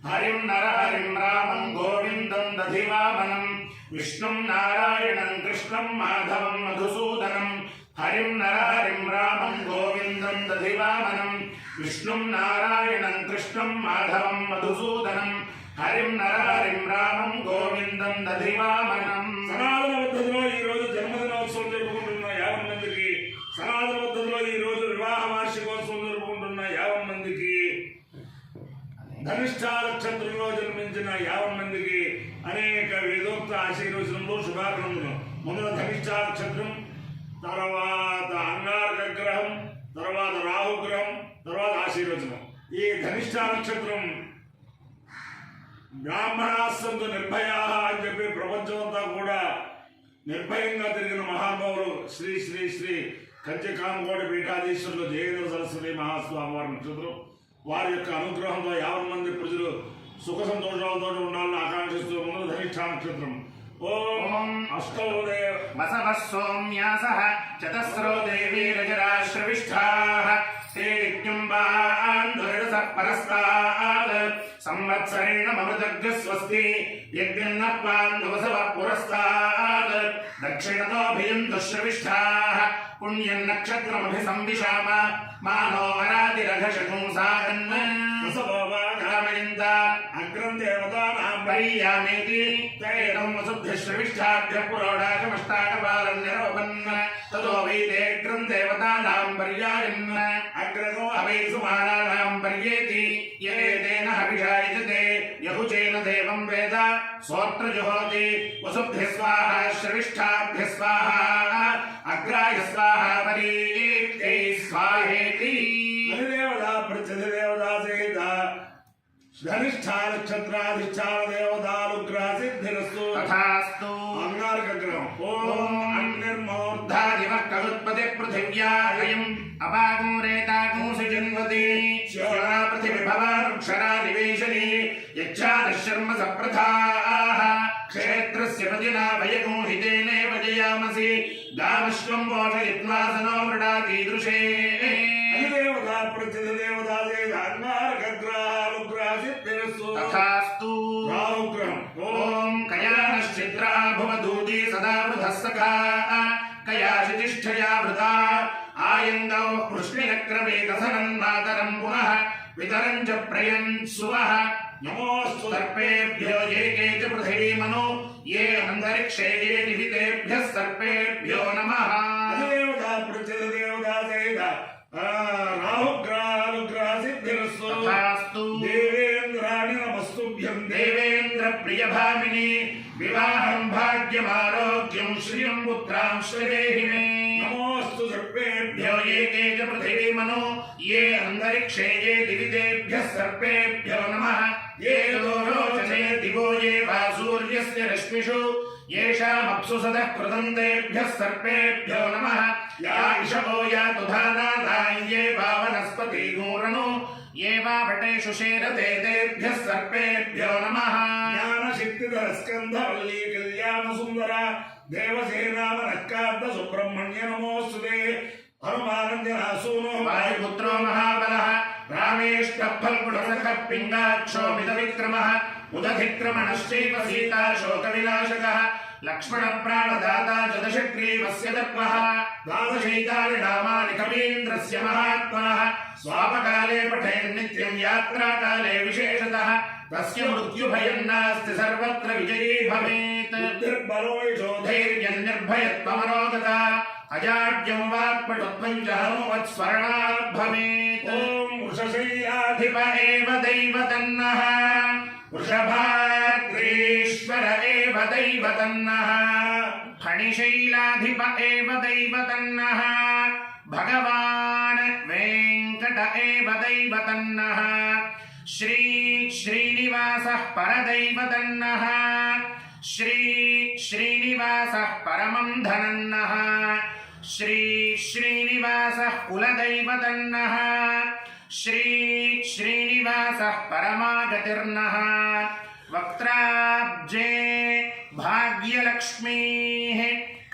हरिं नरहरिं रामं गोविन्दं दधिवामनं विष्णुं नारायणं कृष्णं माधवं मधुसूदनं हरिं नरहरिं रामं गोविन्दं दधिवामनं विष्णुं नारायणं कृष्णं माधवं मधुसूदनं हरिं नरहरिं रामं गोविन्दं दधिवामनं సనాతన పద్ధతిలో ఈ రోజు జన్మదినోత్సవం జరుపుకుంటున్న 50 మందికి, సనాతన పద్ధతిలో ఈ రోజు వివాహ వార్షికోత్సవం జరుపుకుంటున్న 50 మందికి, ధనిష్ఠ నక్షత్రంలో జన్మించిన 50 మందికి అనేక వేదోక్త ఆశీర్వచనములు శుభాకాంక్షలు. మొదట ధనిష్ఠ నక్షత్రం, తర్వాత అంగారక గ్రహం, తర్వాత రాహుగ్రహం, తర్వాత ఆశీర్వచనం. ఈ ధనిష్ఠ నక్షత్రం బ్రాహ్మణాస్సంతు నిర్భయా అని చెప్పి ప్రపంచమంతా కూడా నిర్భయంగా తిరిగిన మహానుభావులు శ్రీ శ్రీ శ్రీ కంచికామకోటి పీఠాధీశ్వరులు జయేంద్ర సరస్వతి మహాస్వామి వారి నక్షత్రం. వారి యొక్క అనుగ్రహంతో 50 మంది ప్రజలు సుఖ సంతోషాలతో ఉండాలని ఆకాంక్షిస్తూ ముందు ధనిష్ఠ నక్షత్రం. ఓం అష్టోదయ వసవ సోమ్యాసః చతస్రో దేవీరజరాశ్రవిష్ఠాః ते विद्युम्बान्धुरसः परस्तात् संवत्सरेण ममजग्गः स्वस्ति यज्ञन्नः पान्धुवसवः पुरस्तात् दक्षिणतोऽभियन्तु श्रविष्ठाः पुण्यन्नक्षत्रमभिसंविशाम मानो वरातिरघशकुंसागन् वसवोवाघामयन्त अग्रं देवतानां परियामेति तैरं वसुभ्यश्रविष्ठाभ्यः पुरोडाकमष्टाकपालं निरोपन् ततो वैदेग्रं देवतानां पर्यायन् अग्रतो अवै सुमानानां पर्येति येतेन हविषा यजते यहुचेन देवं वेद सोऽत्र जुहोति वसुभ्यः स्वाहा श्रविष्ठाभ्यः स्वाहा अग्राय स्वाहा परीक्ष्यै स्वाहेति अधिदेवता प्रत्यधिदेवता सहित धनिष्ठा नक्षत्राधिष्ठान देवतानुग्रह सिद्धिरस्तु तथास्तु अंगारक ग्रहं ओम अग्निर्मूर्धादिवः कगुत्पति पृथिव्यायम् अपागूरेतागू सुजिन्वति श्योरा पृथिविभवा वृक्षरा निवेशनी यच्छादशर्म सप्रथाः क्षेत्रस्य पतिना वयगूहितेनेव जयामसि गामश्वं वोषयित्वासनो मृडातीदृशे अधिदेवता प्रत्यधिदेवता सहित अंगारक ग्रहानुग्रह सिद्धिरस्तु तथास्तु राहुग्रहं ओम कयानश्चित्रा भवदूती सदा वृधः सखा कयाशितिष्ठया वृता आयन्दौ कृष्णिनक्रमे कथनन्मातरं पुनः वितरं च प्रयन् सुवः नमोऽस्तु सर्पेभ्यो ये के च पृथिवीमनो ये अन्तरिक्षे ये निहितेभ्यः सर्पेभ्यो नमः अधिदेवता प्रत्यधिदेवता सहित राहुग्रहानुग्रह सिद्धिरस्तु तथास्तु देवेन्द्राणि नमस्तुभ्यं देवेन्द्र प्रियभामिनी विवाहं भाग्यमारोग्यं श्रियं पुत्रां श्रीदेहि मे नमोऽस्तु सर्पेभ्यो भ्यो ये के च पृथिवीमनो ये अन्तरिक्षे ये दिवितेभ्यः सर्पेभ्यो नमः ये दोरोचने दिवो ये वा सूर्यस्य रश्मिषु येषामप्सु सदः कृतन्तेभ्यः सर्पेभ्यो नमः या इषवो या तुधानादा ये वा वनस्पतिगूरणो ये वा वटेषु शेरते तेभ्यः सर्पेभ्यो नमः ज्ञानशक्तिधर स्कन्धवल्ली कल्याणसुन्दर देवसेनावनक्कान्त सुब्रह्मण्य नमोऽस्तुते हनुमानन्दनासूनो वायुपुत्रो महाबलः रामेष्टः फल्गुणसखः पिङ्गाक्षो मितविक्रमः उदधिक्रमणश्चैव सीता शोकविनाशकः लक्ष्मणप्राणदाता च दशग्रीवस्य दर्पः द्वादशैतानि नामानि कवीन्द्रस्य महात्मनः स्वापकाले पठेन्नित्यं यात्राकाले विशेषतः तस्य मृत्युभयं नास्ति सर्वत्र विजयी भवेत् बुद्धिर्बलो धैर्यं निर्भयत्वमनोगता अजाड्यं वाक्पटुत्वं च हनुमत्स्मरणात् भवेत् ॐ वृषशैलाधिप एव दैवतन्नः वृषभाग्रेश्वर एव दैवतन्नः फणिशैलाधिप एव दैवतन्नः भगवान् वेङ्कट एव दैवतन्नः श्री श्रीनिवासः परदैवतन्नः श्री श्रीनिवासः परमं धनन्नः श्री श्रीनिवासः कुलदैवतन्नः श्री श्रीनिवासः परमागतिर्नः वक्त्राब्जे भाग्यलक्ष्मीः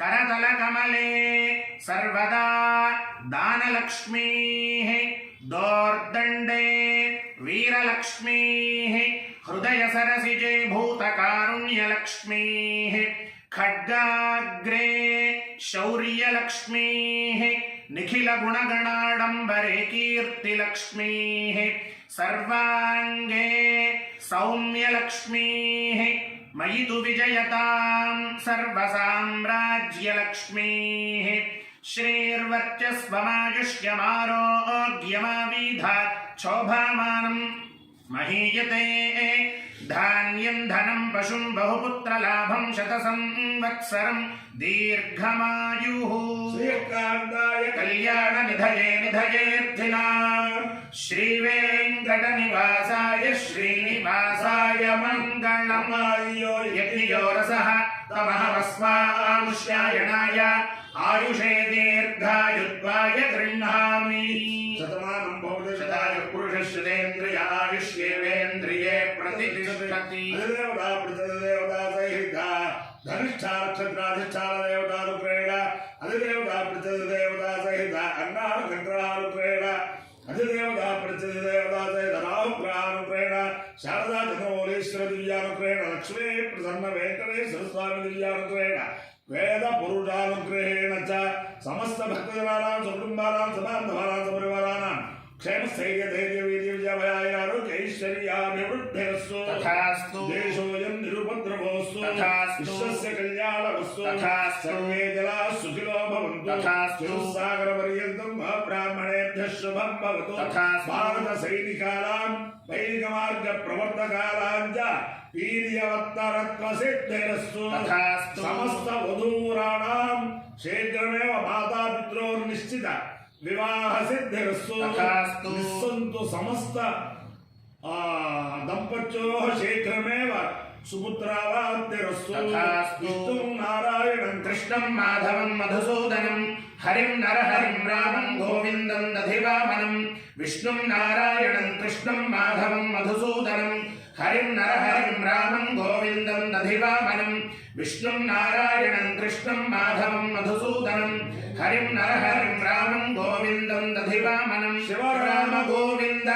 करतलकमले सर्वदा दानलक्ष्मीः दोर्दण्डे वीरलक्ष्मीः हृदयसरसिजे भूतकारुण्यलक्ष्मीः खड्गाग्रे शौर्यलक्ष्मीः निखिलगुणगणाडम्बरे कीर्तिलक्ष्मीः सर्वाङ्गे सौम्यलक्ष्मीः मयि तु विजयतां सर्वसाम्राज्यलक्ष्मीः श्रीर्वर्चस्वमायुष्यमारोग्यमाविधात् शोभामानं महीयते धान्यं धनं पशुं बहुपुत्रलाभं शतसंवत्सरं दीर्घमायुः श्रीकान्ताय कल्याणनिधये निधयेऽर्थिनां श्रीवेङ्कटनिवासाय श्रीनिवासाय मङ्गलम् यज्ञयो रसः तमहमस्मामुष्यायणाय आयुषे दीर्घायुत्वाय गृह्णामि शतमानं भवति शताय पुरुषश्रुतेन्द्रिय आयुष्येवेन्द्रिये प्रतिष्ठति अधिदेवता प्रतिदेवता सहिता धनिष्ठाक्षत्राधिष्ठान देवता रूपेण अधिदेवता प्रतिदेवता सहित अन्नाग्रह रूपेण अधिदेवता प्रतिदेवता सहित राहुग्रह रूपेण शारदा चन्द्रमौलीश्वर दिव्यानुग्रहेण लक्ष्मी प्रसन्न वेंकटेश्वर स्वामी दिव्यानुग्रहेण वेद पुरुषानुग्रहेण च समस्त भक्तजनानां सुकुटुम्बानां समान्तभानां सपरिवाराणां क्षेम स्थैर्य धैर्य वीर्य विजयाभयाय आरोग्य ऐश्वर्याभिवृद्धिरस्तु तथास्तु देशोऽयं निरुपद्रवोऽस्तु तथास्तु विश्वस्य कल्याणमस्तु तथास्तु सर्वे जनाः सुखिनो भवन्तु तथास्तु सागरपर्यन्तं ब्राह्मणेभ्यः शुभं भवतु तथास्तु भारतसैनिकानां वैदिकमार्गप्रवर्तकानां च वीर्यवत्तरत्वसिद्धिरस्तु तथास्तु समस्त वधूराणां शीघ्रमेव मातापित्रोर्निश्चित विवाह सिद्धिरस्तु तथास्तु निस्सन्तु समस्त दम्पत्योः शीघ्रमेव सुपुत्रावाप्तिरस्तु तथास्तु विष्णुं नारायणं कृष्णं माधवं मधुसूदनं हरिं नरहरिं रामं गोविन्दं दधिवामनं विष्णुं नारायणं कृष्णं माधवं मधुसूदनं हरिं नरहरिं रामं गोविन्दं दधिवामनं विष्णुं नारायणं कृष्णं माधवं मधुसूदनं हरिं नरहरिं रामं गोविन्दं दधिवामनं शिवराम गोविन्द